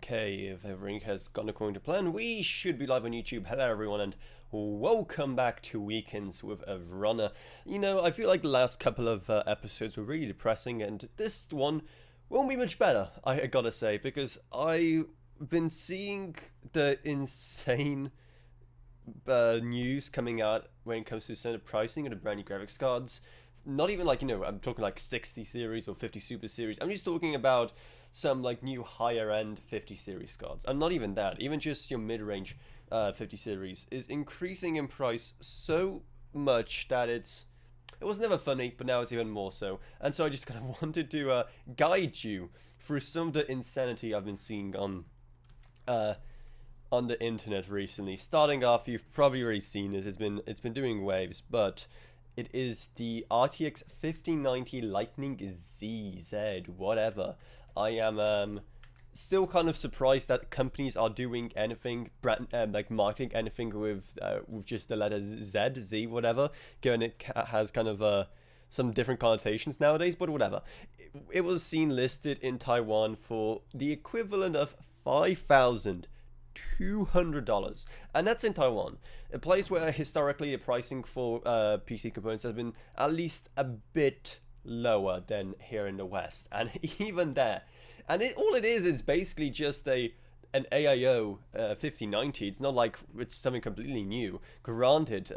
Okay, if everything has gone according to plan, we should be live on YouTube. Hello everyone and welcome back to Weekends with Avrona. You know, I feel like the last couple of episodes were really depressing, and this one won't be much better, I gotta say, because I've been seeing the insane news coming out when it comes to standard pricing of the brand new graphics cards. Not even like, you know, I'm talking like 60 series or 50 super series. I'm just talking about some like new higher end 50 series cards. And not even that, even just your mid-range 50 series is increasing in price so much that it was never funny, but now it's even more so. And so I just kind of wanted to guide you through some of the insanity I've been seeing on the internet recently. Starting off, you've probably already seen this. It's been doing waves, but it is the RTX 5090 Lightning ZZ, whatever. I am still kind of surprised that companies are doing anything, like marketing anything with just the letter Z, whatever, given it has kind of some different connotations nowadays, but whatever. It was seen listed in Taiwan for the equivalent of $5,200, and that's in Taiwan, a place where historically the pricing for PC components has been at least a bit lower than here in the West, and even there, and all it is basically just an AIO 5090. It's not like it's something completely new. Granted,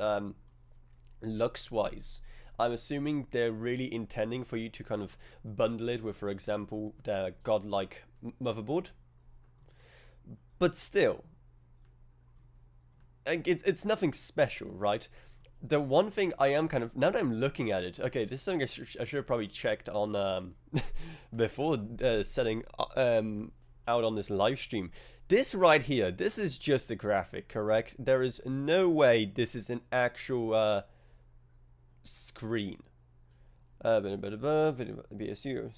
looks wise, I'm assuming they're really intending for you to kind of bundle it with, for example, the godlike motherboard. But still, it's nothing special, right? The one thing I am kind of, now that I'm looking at it, okay, this is something I should have probably checked on before setting out on this live stream. This right here, this is just a graphic, correct? There is no way this is an actual screen. BSU.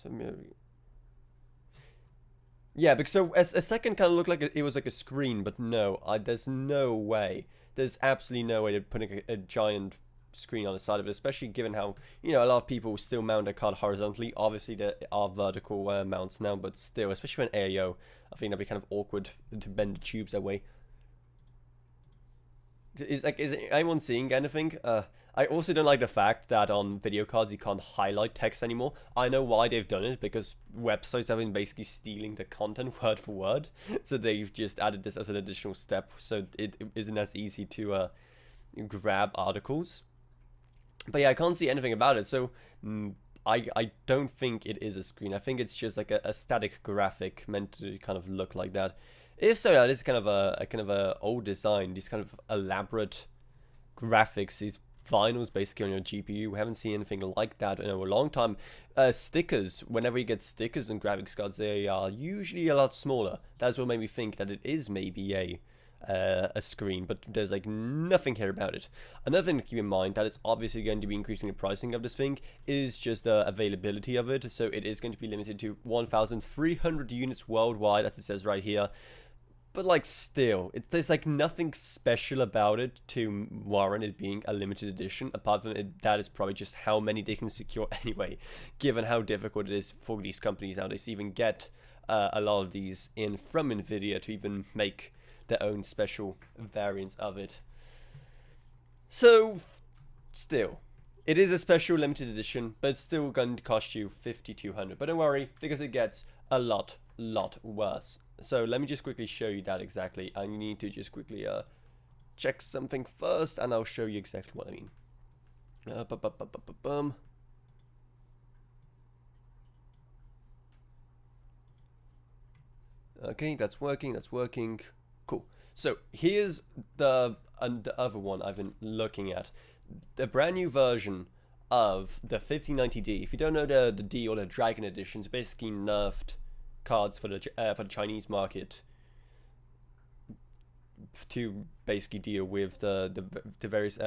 Yeah, because so a second kind of looked like it was like a screen, but no, there's no way. There's absolutely no way to putting a giant screen on the side of it, especially given how, you know, a lot of people still mount a card horizontally. Obviously, there are vertical mounts now, but still, especially for an AIO, I think that'd be kind of awkward to bend the tubes that way. Is anyone seeing anything? I also don't like the fact that on video cards you can't highlight text anymore. I know why they've done it, because websites have been basically stealing the content word for word. So they've just added this as an additional step, so it isn't as easy to grab articles. But yeah, I can't see anything about it, so I don't think it is a screen. I think it's just like a static graphic meant to kind of look like that. If so, that is kind of a old design. These kind of elaborate graphics, these vinyls basically on your GPU. We haven't seen anything like that in a long time. Stickers, whenever you get stickers and graphics cards, they are usually a lot smaller. That's what made me think that it is maybe a screen, but there's like nothing here about it. Another thing to keep in mind that is obviously going to be increasing the pricing of this thing is just the availability of it. So it is going to be limited to 1,300 units worldwide, as it says right here. But like still, there's like nothing special about it to warrant it being a limited edition, apart from that is probably just how many they can secure anyway, given how difficult it is for these companies nowadays to even get a lot of these in from Nvidia to even make their own special variants of it. So still, it is a special limited edition, but it's still going to cost you $5,200. But don't worry, because it gets a lot worse. So let me just quickly show you that exactly. I need to just quickly check something first, and I'll show you exactly what I mean. Okay, that's working. Cool. So here's the other one I've been looking at. The brand new version of the 5090D. If you don't know the D or the Dragon editions, basically nerfed cards for the Chinese market to basically deal with the various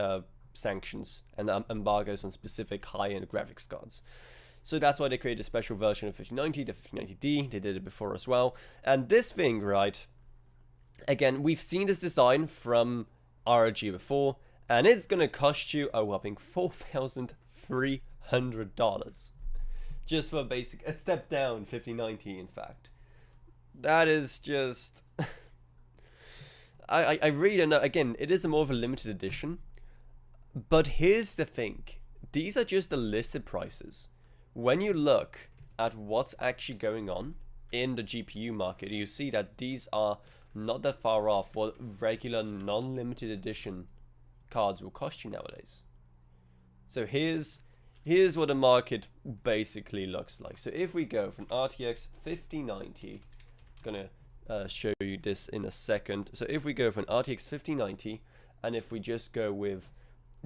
sanctions and embargoes on specific high-end graphics cards. So that's why they created a special version of 5090, the 5090D. They did it before as well. And this thing, right, again, we've seen this design from ROG before, and it's going to cost you a whopping $4,300. Just for a step down 5090, in fact. That is just... I really don't know. Again, it is a more of a limited edition. But here's the thing. These are just the listed prices. When you look at what's actually going on in the GPU market, you see that these are not that far off what regular non-limited edition cards will cost you nowadays. So here's what the market basically looks like. So if we go from RTX 5090, I'm gonna show you this in a second. So if we go for an RTX 5090, and if we just go with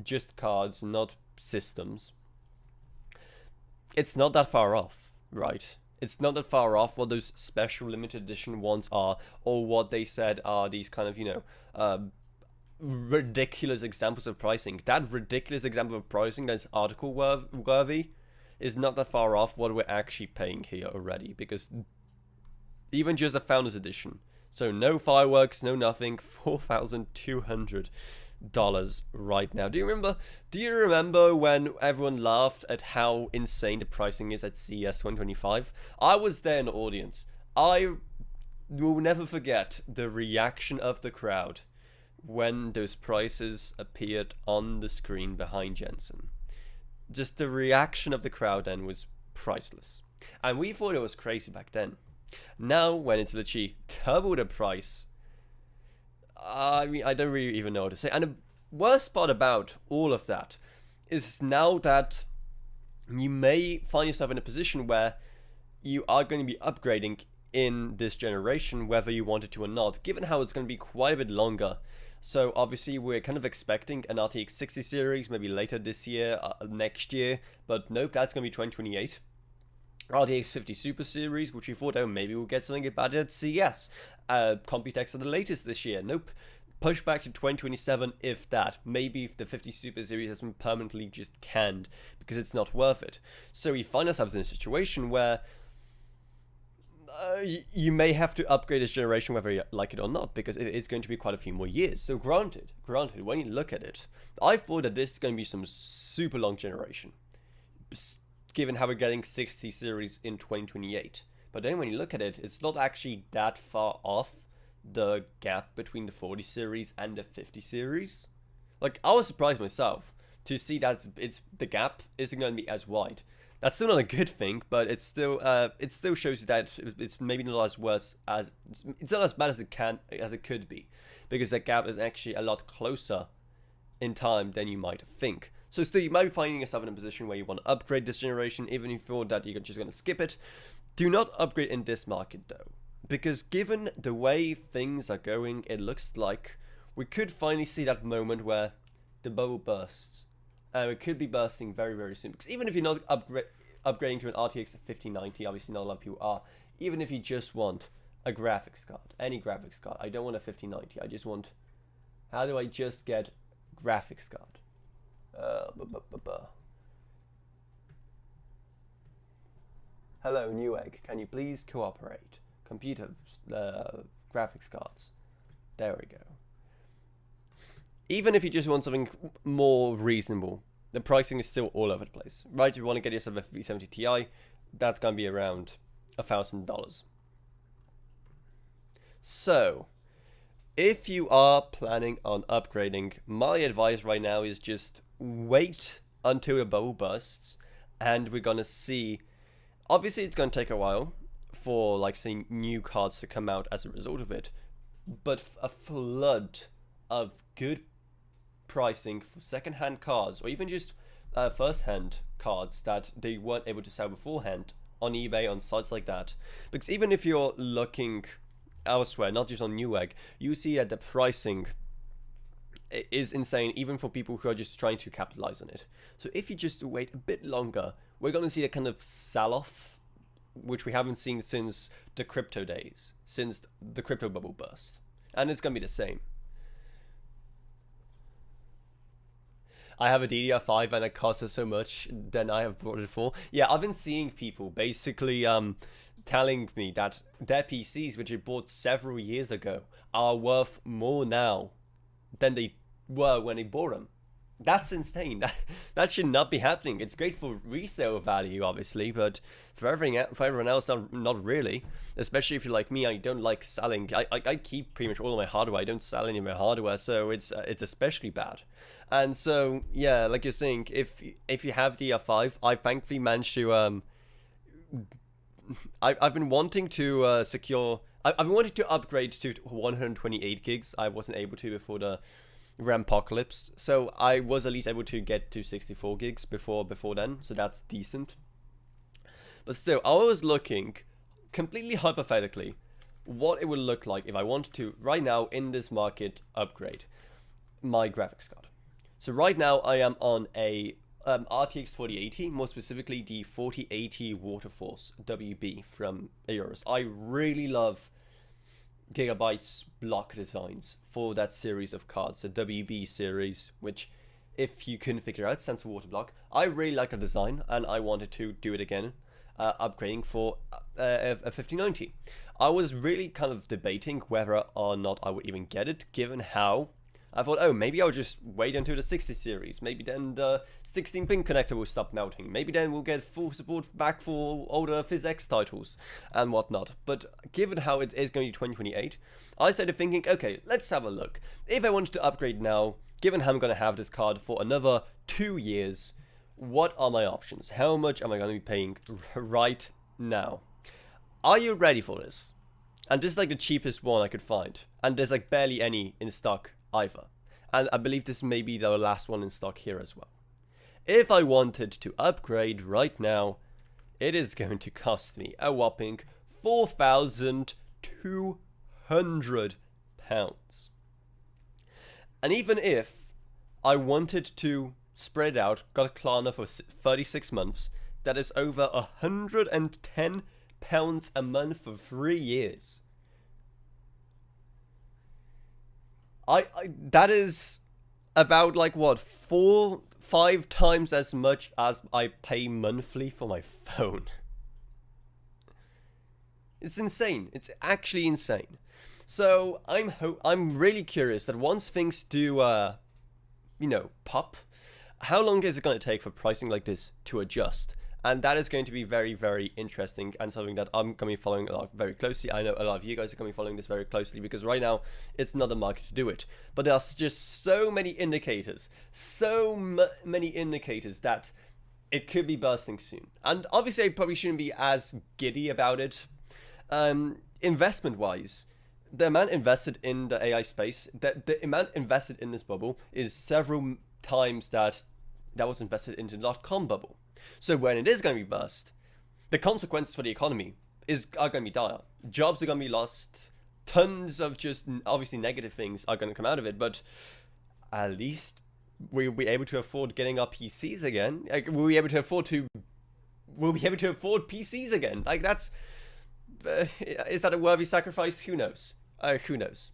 just cards, not systems, it's not that far off, right? It's not that far off what those special limited edition ones are, or what they said are these kind of, you know, ridiculous examples of pricing. That ridiculous example of pricing that's article worthy is not that far off what we're actually paying here already, because even just a Founders Edition, so no fireworks, no nothing, $4,200 right now. Do you remember when everyone laughed at how insane the pricing is at CES 2025? I was there in the audience. I will never forget the reaction of the crowd when those prices appeared on the screen behind Jensen. Just the reaction of the crowd then was priceless. And we thought it was crazy back then. Now, when it's literally double the price, I mean, I don't really even know what to say. And the worst part about all of that is now that you may find yourself in a position where you are going to be upgrading in this generation, whether you wanted to or not, given how it's going to be quite a bit longer. So obviously we're kind of expecting an RTX 60 series maybe later this year, next year, but nope, that's going to be 2028. RTX 50 Super series, which we thought, oh, maybe we'll get something about it at CES. Computex at the latest this year, nope. Push back to 2027 if that. Maybe if the 50 Super series has been permanently just canned because it's not worth it. So we find ourselves in a situation where you may have to upgrade this generation whether you like it or not, because it is going to be quite a few more years. So granted, when you look at it, I thought that this is going to be some super long generation, given how we're getting 60 series in 2028. But then when you look at it, it's not actually that far off the gap between the 40 series and the 50 series. Like, I was surprised myself to see that the gap isn't going to be as wide. That's still not a good thing, but it still shows you that it's maybe not as worse as it's not as bad as it could be, because that gap is actually a lot closer in time than you might think. So still, you might be finding yourself in a position where you want to upgrade this generation, even if you thought that you're just going to skip it. Do not upgrade in this market though, because given the way things are going, it looks like we could finally see that moment where the bubble bursts. It could be bursting very, very soon. Because even if you're not upgrading to an RTX 5090, obviously not a lot of people are, even if you just want a graphics card, any graphics card, I don't want a 5090, I just want, how do I just get graphics card? Hello, Newegg, can you please cooperate? Computer graphics cards. There we go. Even if you just want something more reasonable, the pricing is still all over the place, right? If you want to get yourself a 370 Ti, that's going to be around $1,000. So, if you are planning on upgrading, my advice right now is just wait until the bubble bursts, and we're going to see, obviously it's going to take a while for, like, say, new cards to come out as a result of it, but a flood of good pricing for second-hand cards, or even just first-hand cards that they weren't able to sell beforehand on eBay, on sites like that. Because even if you're looking elsewhere, not just on Newegg, you see that the pricing is insane, even for people who are just trying to capitalize on it. So if you just wait a bit longer, we're going to see a kind of sell-off, which we haven't seen since the crypto days, since the crypto bubble burst. And it's going to be the same. I have a DDR5 and it costs us so much, then I have brought it for. Yeah, I've been seeing people basically telling me that their PCs, which they bought several years ago, are worth more now than they were when they bought them. That's insane. That should not be happening. It's great for resale value, obviously, but for everyone else, not really. Especially if you're like me, I don't like selling. I keep pretty much all of my hardware. I don't sell any of my hardware, so it's especially bad. And so yeah, like you're saying, if you have DR5, I thankfully managed to I've been wanting to secure. I've been wanting to upgrade to 128 gigs. I wasn't able to before the Rampocalypse, so I was at least able to get to 64 gigs before then, so that's decent. But still, I was looking, completely hypothetically, what it would look like if I wanted to, right now in this market, upgrade my graphics card. So right now I am on a RTX 4080, more specifically the 4080 Waterforce WB from Aorus. I really love Gigabyte's block designs for that series of cards, the WB series, which, if you couldn't figure out, stands for water block. I really like the design, and I wanted to do it again, upgrading for a 5090. I was really kind of debating whether or not I would even get it, given how I thought, oh, maybe I'll just wait until the 60 series. Maybe then the 16-pin connector will stop melting. Maybe then we'll get full support back for older PhysX titles and whatnot. But given how it is going to 2028, I started thinking, okay, let's have a look. If I wanted to upgrade now, given how I'm going to have this card for another 2 years, what are my options? How much am I going to be paying right now? Are you ready for this? And this is like the cheapest one I could find. And there's like barely any in stock either. And I believe this may be the last one in stock here as well. If I wanted to upgrade right now, it is going to cost me a whopping £4,200. And even if I wanted to spread out, got a Klarna for 36 months, that is over £110 a month for 3 years. That is about like what, 4-5 times as much as I pay monthly for my phone. It's insane. It's actually insane. So I'm really curious that once things do pop, how long is it going to take for pricing like this to adjust? And that is going to be very, very interesting and something that I'm going to be following very closely. I know a lot of you guys are going to be following this very closely because right now it's not the market to do it. But there are just so many indicators, many indicators that it could be bursting soon. And obviously I probably shouldn't be as giddy about it. Investment-wise, the amount invested in the AI space, the amount invested in this bubble is several times that was invested into the .com bubble. So when it is going to be burst, the consequences for the economy are going to be dire. Jobs are going to be lost. Tons of just obviously negative things are going to come out of it. But at least we'll be able to afford getting our PCs again. Like, we'll be able to afford PCs again. Like, that's is that a worthy sacrifice? Who knows? Who knows?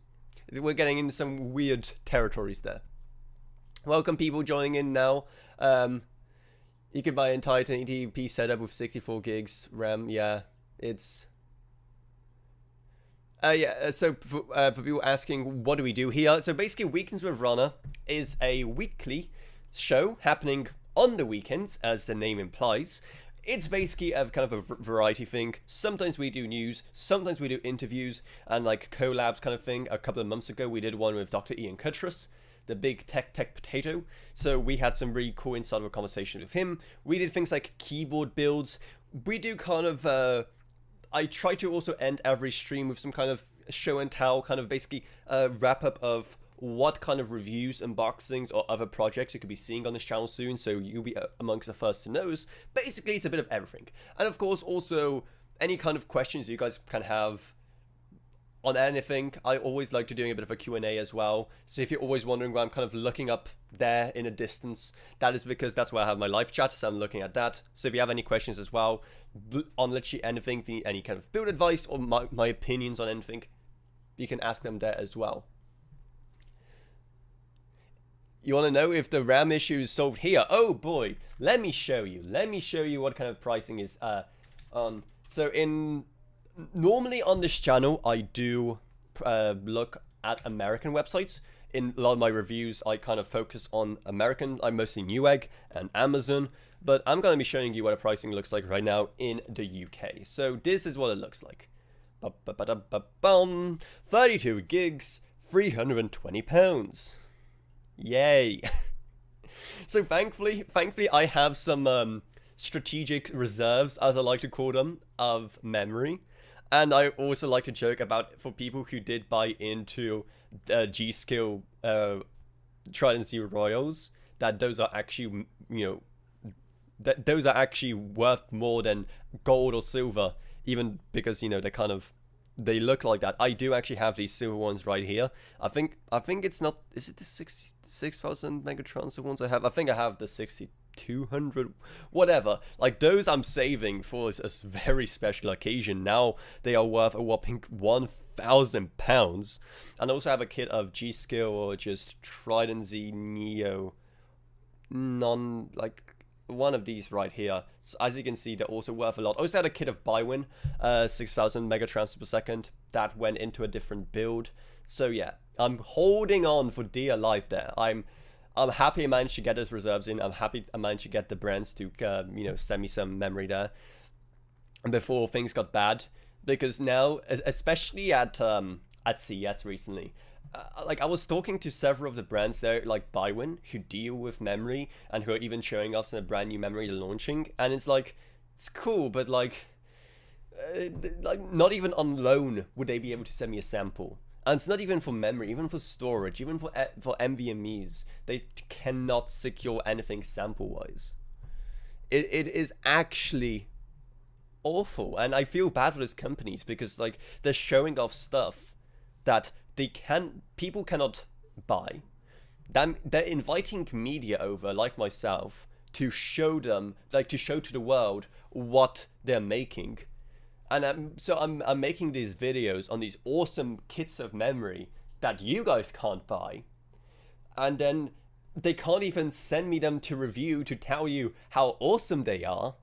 We're getting into some weird territories there. Welcome people joining in now. You could buy an entire 1080p setup with 64 gigs RAM. Yeah, it's... so for people asking, what do we do here? So basically, Weekends with Avrona is a weekly show happening on the weekends, as the name implies. It's basically a kind of a variety thing. Sometimes we do news, sometimes we do interviews, and like collabs kind of thing. A couple of months ago, we did one with Dr. Ian Cuttress, the big tech potato. So we had some really cool insider conversations with him. We did things like keyboard builds. We do kind of I try to also end every stream with some kind of show and tell, kind of basically a wrap up of what kind of reviews, unboxings, or other projects you could be seeing on this channel soon, so you'll be amongst the first to know. Basically, it's a bit of everything. And of course, also any kind of questions you guys can have on anything. I always like to doing a bit of a Q&A as well. So if you're always wondering why I'm kind of looking up there in a distance, that is because that's where I have my live chat, so I'm looking at that. So if you have any questions as well on literally anything, any kind of build advice or my opinions on anything, you can ask them there as well. You want to know if the RAM issue is solved here? Oh boy, let me show you. Let me show you what kind of pricing is. Normally on this channel, I do look at American websites. in a lot of my reviews, I kind of focus on American, I'm mostly Newegg and Amazon, but I'm going to be showing you what the pricing looks like right now in the UK. So this is what it looks like. 32 gigs, £320. Yay. So thankfully I have some strategic reserves, as I like to call them, of memory. And I also like to joke about, for people who did buy into G-Skill Trident Z Royals, that those are actually, that those are actually worth more than gold or silver, even because, they look like that. I do actually have these silver ones right here. I think it's not, is it the 6,000 Megatrons the ones I have? I think I have the 6,200, whatever. Like, those I'm saving for a very special occasion. Now they are worth a whopping £1,000. And I also have a kit of G-Skill or just Trident Z Neo, one of these right here. So as you can see, they're also worth a lot. I also had a kit of Bywin, 6,000 megatransfers per second. That went into a different build. So yeah, I'm holding on for dear life there. I'm happy I managed to get those reserves in. I'm happy I managed to get the brands to, send me some memory there before things got bad. Because now, especially at CES recently, I was talking to several of the brands there, like Bywin, who deal with memory and who are even showing off some brand new memory they're launching, and it's like, it's cool, but like not even on loan would they be able to send me a sample. And it's not even for memory, even for storage, even for NVMEs, they cannot secure anything sample-wise. It is actually awful, and I feel bad for those companies because like they're showing off stuff that people cannot buy. They're inviting media over, like myself, to show them, to show to the world what they're making. And I'm making these videos on these awesome kits of memory that you guys can't buy. And then they can't even send me them to review to tell you how awesome they are.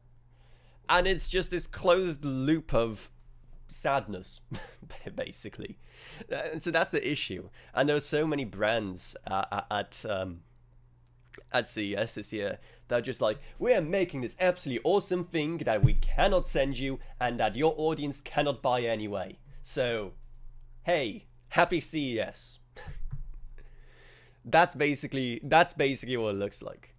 And it's just this closed loop of sadness, basically. And so that's the issue. And there are so many brands at CES this year that are just like, we're making this absolutely awesome thing that we cannot send you and that your audience cannot buy anyway. So, hey, happy CES. That's basically what it looks like.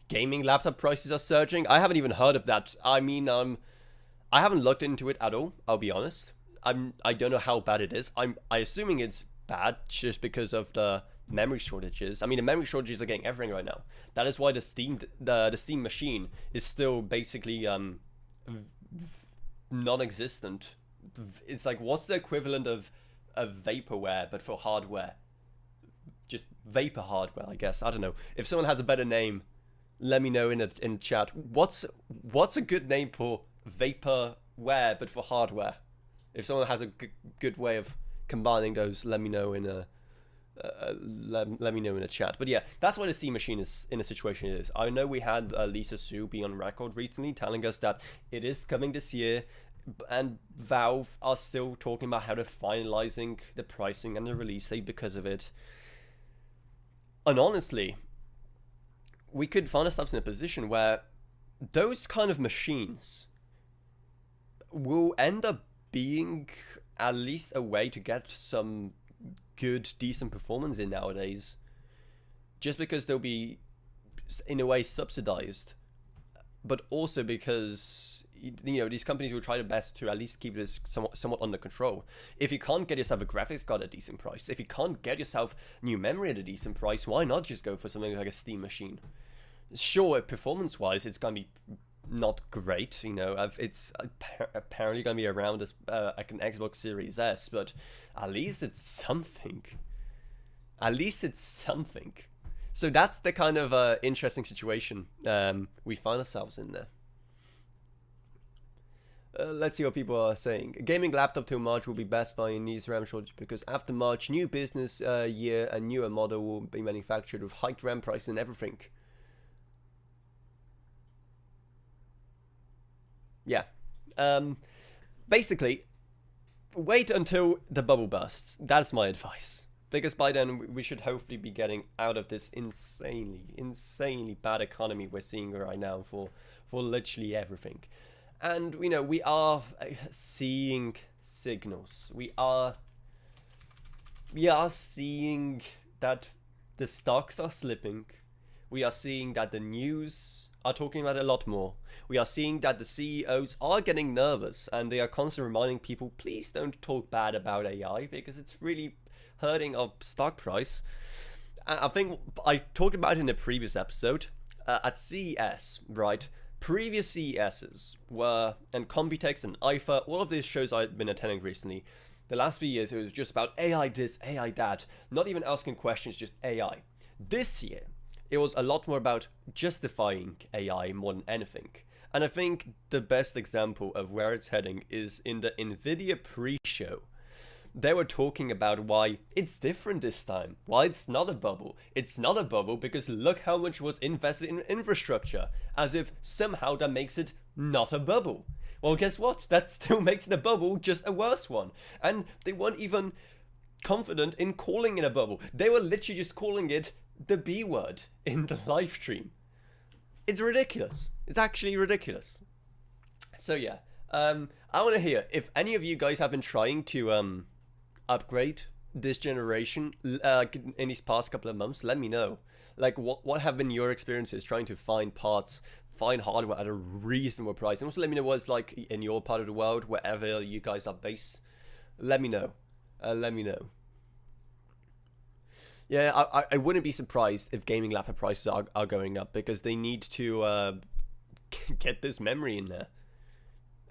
Gaming laptop prices are surging. I haven't even heard of that. I mean, I haven't looked into it at all, I'll be honest. I don't know how bad it is. I assuming it's bad just because of the memory shortages. I mean, the memory shortages are getting everything right now. That is why the Steam machine is still basically non-existent. It's like, what's the equivalent of vaporware but for hardware? Just vapor hardware, I guess. I don't know. If someone has a better name, let me know in the chat. What's a good name for vaporware but for hardware? If someone has a good way of combining those, let me know in a let me know in the chat. But yeah, that's why the Steam machine is in a situation it is. I know we had Lisa Su be on record recently telling us that it is coming this year, and Valve are still talking about how they're finalizing the pricing and the release date because of it. And honestly, we could find ourselves in a position where those kind of machines will end up being at least a way to get some good, decent performance in nowadays, just because they'll be in a way subsidized, but also because these companies will try their best to at least keep this somewhat under control. If you can't get yourself a graphics card at a decent price, if you can't get yourself new memory at a decent price, why not just go for something like a Steam machine? Sure, performance wise it's gonna be not great, it's apparently gonna be around as like an Xbox Series S, but at least it's something. So that's the kind of interesting situation we find ourselves in there. Let's see what people are saying. A gaming laptop till March will be best buy in needs RAM shortage because after March, new business year and newer model will be manufactured with hiked RAM prices and everything. Yeah. Basically, wait until the bubble bursts. That's my advice. Because by then we should hopefully be getting out of this insanely bad economy we're seeing right now for literally everything. And we are seeing signals. We are seeing that the stocks are slipping. We are seeing that the news are talking about it a lot more. We are seeing that the CEOs are getting nervous and they are constantly reminding people, please don't talk bad about AI because it's really hurting our stock price. I think I talked about it in a previous episode at CES, right? Previous CESs were, and Computex and IFA, all of these shows I've been attending recently, the last few years it was just about AI this, AI that, not even asking questions, just AI. This year, it was a lot more about justifying AI more than anything. And I think the best example of where it's heading is in the Nvidia pre-show. They were talking about why it's different this time, why it's not a bubble. It's not a bubble because look how much was invested in infrastructure, as if somehow that makes it not a bubble. Well, guess what? That still makes the bubble just a worse one. And they weren't even confident in calling it a bubble. They were literally just calling it the B word in the live stream. It's ridiculous. It's actually ridiculous. So yeah, I want to hear if any of you guys have been trying to upgrade this generation in these past couple of months. Let me know. Like, what have been your experiences trying to find parts, find hardware at a reasonable price? And also let me know what it's like in your part of the world, wherever you guys are based. Let me know. Let me know. Yeah, I wouldn't be surprised if gaming laptop prices are going up because they need to get this memory in there.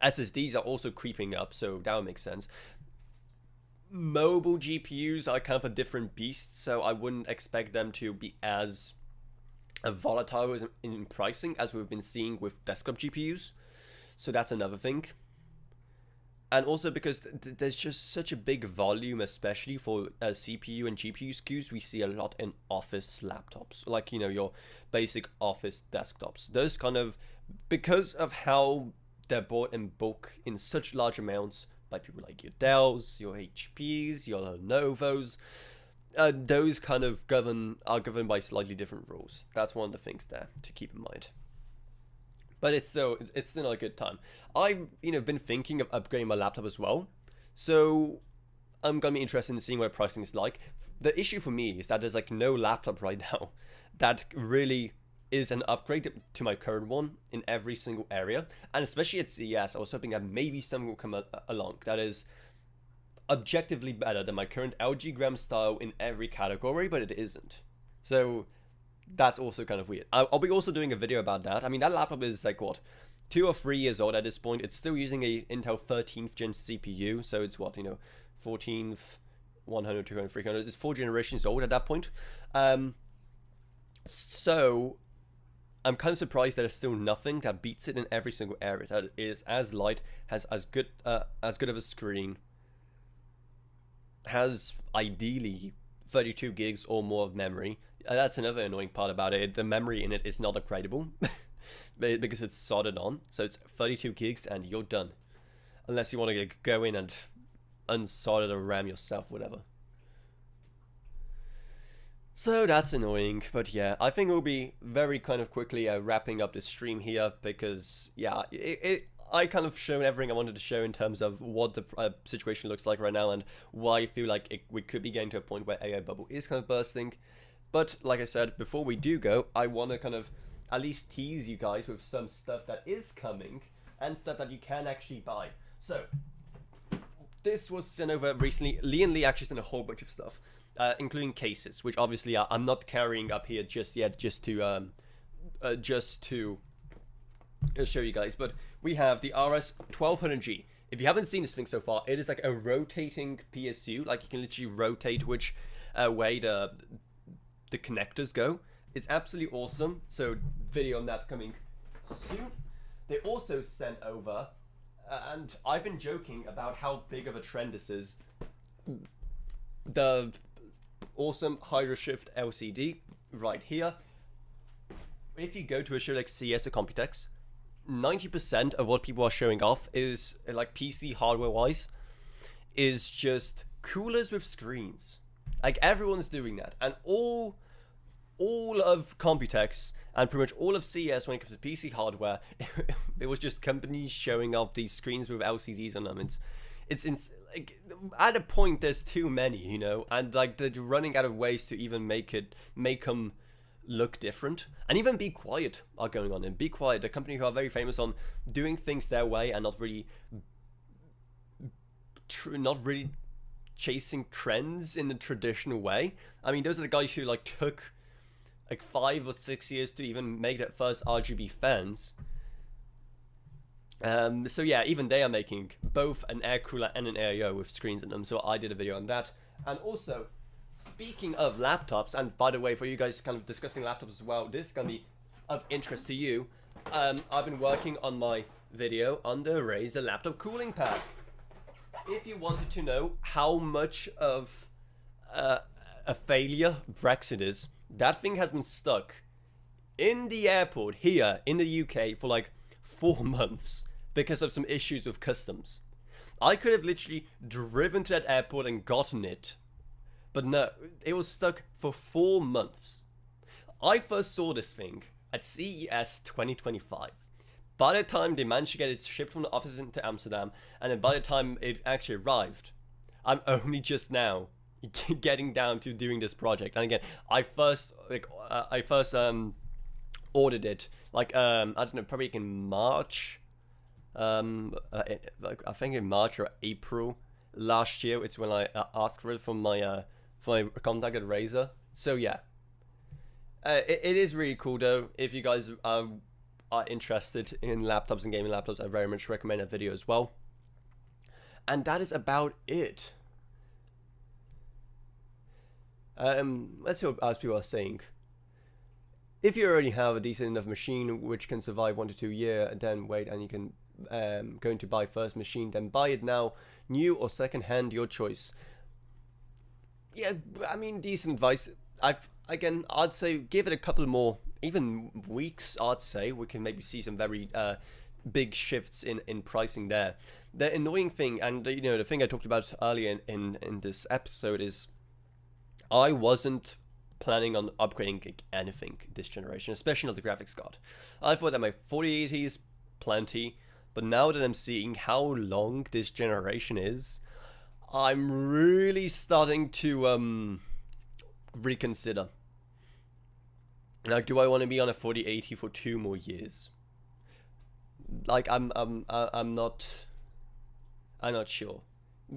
SSDs are also creeping up, so that would make sense. Mobile GPUs are kind of a different beast, so I wouldn't expect them to be as volatile in pricing as we've been seeing with desktop GPUs. So that's another thing. And also because there's just such a big volume, especially for CPU and GPU SKUs, we see a lot in office laptops, like, your basic office desktops. Those kind of, because of how they're bought in bulk in such large amounts by people like your Dells, your HPs, your Lenovo's, those kind of are governed by slightly different rules. That's one of the things there to keep in mind. But it's still a good time. I've been thinking of upgrading my laptop as well, so I'm gonna be interested in seeing what pricing is like. The issue for me is that there's like no laptop right now that really is an upgrade to my current one in every single area, and especially at CES, I was hoping that maybe something will come along that is objectively better than my current LG Gram style in every category, but it isn't. So that's also kind of weird. I'll be also doing a video about that. I mean, that laptop is like, what, 2 or 3 years old at this point. It's still using a Intel 13th gen CPU, so it's what, 14th, 100, 200, 300. It's 4 generations old at that point. So I'm kind of surprised there's still nothing that beats it in every single area. That is as light, has as good of a screen, has ideally 32 gigs or more of memory. That's another annoying part about it. The memory in it is not upgradable because it's soldered on. So it's 32 gigs and you're done. Unless you want to go in and unsolder the RAM yourself, whatever. So that's annoying, but yeah, I think we'll be very kind of quickly wrapping up this stream here because, yeah, I kind of shown everything I wanted to show in terms of what the situation looks like right now and why I feel like we could be getting to a point where AI bubble is kind of bursting. But like I said, before we do go, I want to kind of at least tease you guys with some stuff that is coming and stuff that you can actually buy. So this was sent over recently. Lee and Lee actually sent a whole bunch of stuff, including cases, which obviously I'm not carrying up here just yet, just to show you guys. But we have the RS1200G. If you haven't seen this thing so far, it is like a rotating PSU. Like you can literally rotate which way the connectors go. It's absolutely awesome. So video on that coming soon. They also sent over, and I've been joking about how big of a trend this is, the awesome Hydro Shift LCD right here. If you go to a show like CES or Computex, 90% of what people are showing off is like PC hardware wise is just coolers with screens. Like, everyone's doing that, and all of Computex and pretty much all of CES when it comes to PC hardware, it was just companies showing off these screens with LCDs on them. Like, at a point there's too many, you know, and like they're running out of ways to even make them look different, and even Be Quiet are going on. And Be Quiet, a company who are very famous on doing things their way and not really chasing trends in the traditional way. I mean, those are the guys who like took like 5 or 6 years to even make that first RGB fans. So yeah, even they are making both an air cooler and an AIO with screens in them. So I did a video on that. And also, speaking of laptops, and by the way, for you guys kind of discussing laptops as well, this is going to be of interest to you. I've been working on my video on the Razer laptop cooling pad. If you wanted to know how much of a failure Brexit is, that thing has been stuck in the airport here in the UK for like 4 months because of some issues with customs. I could have literally driven to that airport and gotten it, but no, it was stuck for 4 months. I first saw this thing at CES 2025. By the time they managed to get it shipped from the office into Amsterdam, and then by the time it actually arrived, I'm only just now getting down to doing this project. And again, I first ordered it like I don't know, probably in March, like I think in March or April last year. It's when I asked for it from my contact at Razer. So yeah, it is really cool though. If you guys are interested in laptops and gaming laptops, I very much recommend a video as well. And that is about it. Let's see what else people are saying. If you already have a decent enough machine which can survive 1 to 2 years, then wait, and you can going to buy first machine, then buy it now, new or second hand, your choice. Yeah, I mean, decent advice. I'd say give it a couple more, even weeks. I'd say we can maybe see some very big shifts in pricing there. The annoying thing, and you know, the thing I talked about earlier in this episode is, I wasn't planning on upgrading anything this generation, especially not the graphics card. I thought that my 4080 is plenty, but now that I'm seeing how long this generation is, I'm really starting to reconsider. Like, do I want to be on a 4080 for 2 more years? Like, I'm not sure.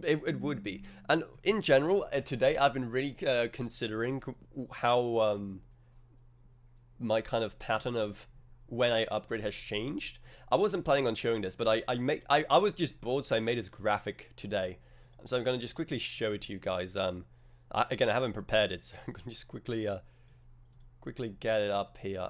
It would be. And in general, today I've been really considering how my kind of pattern of when I upgrade has changed. I wasn't planning on showing this, but I was just bored, so I made this graphic today. So I'm gonna just quickly show it to you guys. Again, I haven't prepared it, so I'm gonna just quickly get it up here.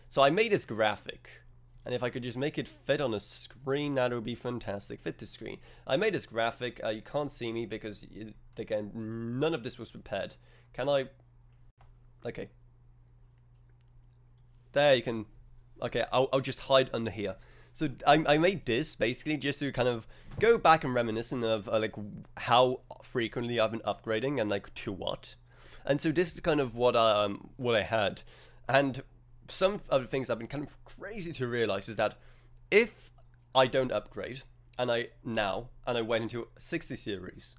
So I made this graphic. And if I could just make it fit on a screen, that would be fantastic. Fit the screen. I made this graphic. You can't see me because, again, none of this was prepared. Can I? Okay. There you can. Okay, I'll just hide under here. So I made this basically just to kind of go back and reminiscent of like how frequently I've been upgrading and like to what. And so this is kind of what I had. And some other things I've been kind of crazy to realize is that if I don't upgrade and I went into 60 series,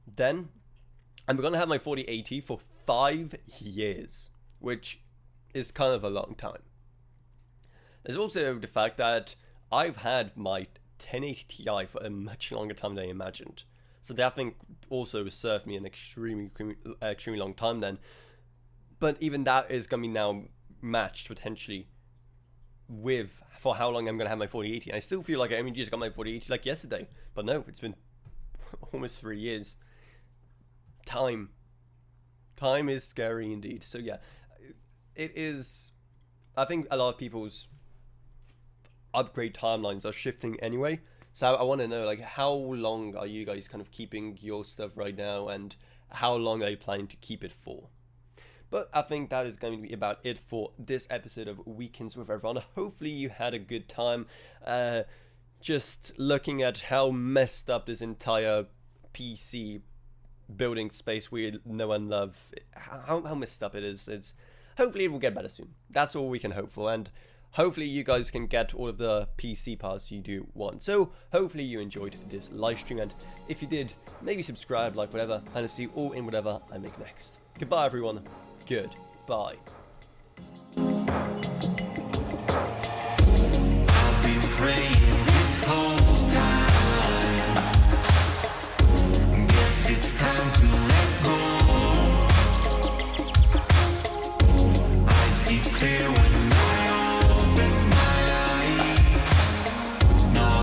then I'm gonna have my 4080 for 5 years, which is kind of a long time. There's also the fact that I've had my 1080 Ti for a much longer time than I imagined, so that thing also served me an extremely long time then. But even that is gonna be now matched potentially with for how long I'm gonna have my 4080. And I still feel like I only just got my 4080 like yesterday, but no, it's been almost 3 years. Time is scary indeed. So yeah, it is. I think a lot of people's upgrade timelines are shifting anyway. So I want to know, like, how long are you guys kind of keeping your stuff right now, and how long are you planning to keep it for? But I think that is going to be about it for this episode of Weekends with Avrona. Hopefully you had a good time. just looking at how messed up this entire PC building space we know and love, how messed up it is. Hopefully it will get better soon. That's all we can hope for, and hopefully you guys can get all of the PC parts you do want. So hopefully you enjoyed this live stream, and if you did, maybe subscribe, like, whatever, and I'll see you all in whatever I make next. Goodbye everyone. Goodbye.